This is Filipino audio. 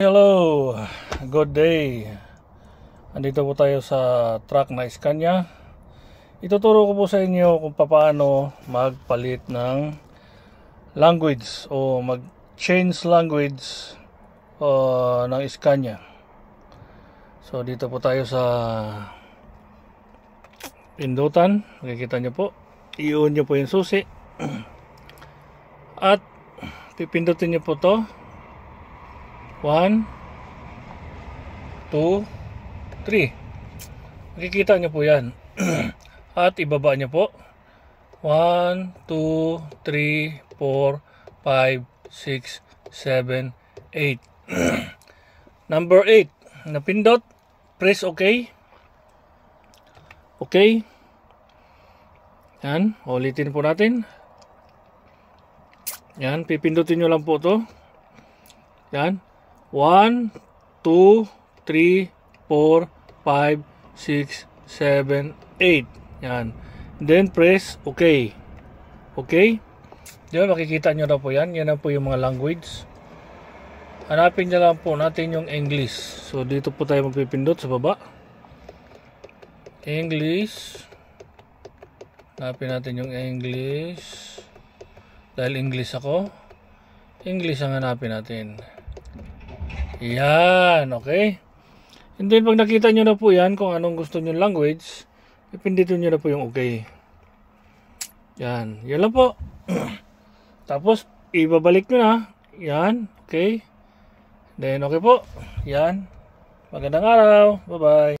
Hello, good day. Andito po tayo sa truck na Scania. Ituturo ko po sa inyo kung paano magpalit ng language o mag-change language ng Scania. So dito po tayo sa pindutan. Makikita nyo po, i-on nyo po yung susi at pipindutin nyo po to 1, 2, 3. Makikita nyo po yan. At ibaba nyo po 1, 2, 3, 4, 5, 6, 7, 8. Number 8 napindot, press OK. OK. Yan, ulitin po natin. Yan, pipindutin nyo lang po to. Yan, 1, 2, 3, 4, 5, 6, 7, 8. Yan. Then press OK. OK. Diba, makikita nyo na po yan. Yan na po yung mga language. Hanapin nyo lang po natin yung English. So dito po tayo magpipindot sa baba. English. Hanapin natin yung English. Dahil English ako, English ang hanapin natin. Yan, okay. And then pag nakita nyo na po yan, kung anong gusto nyo language, ipindutin nyo na po yung okay. Yan, yan lang po. Tapos, ibabalik nyo na. Yan, okay. Then, okay po. Yan. Magandang araw. Bye-bye.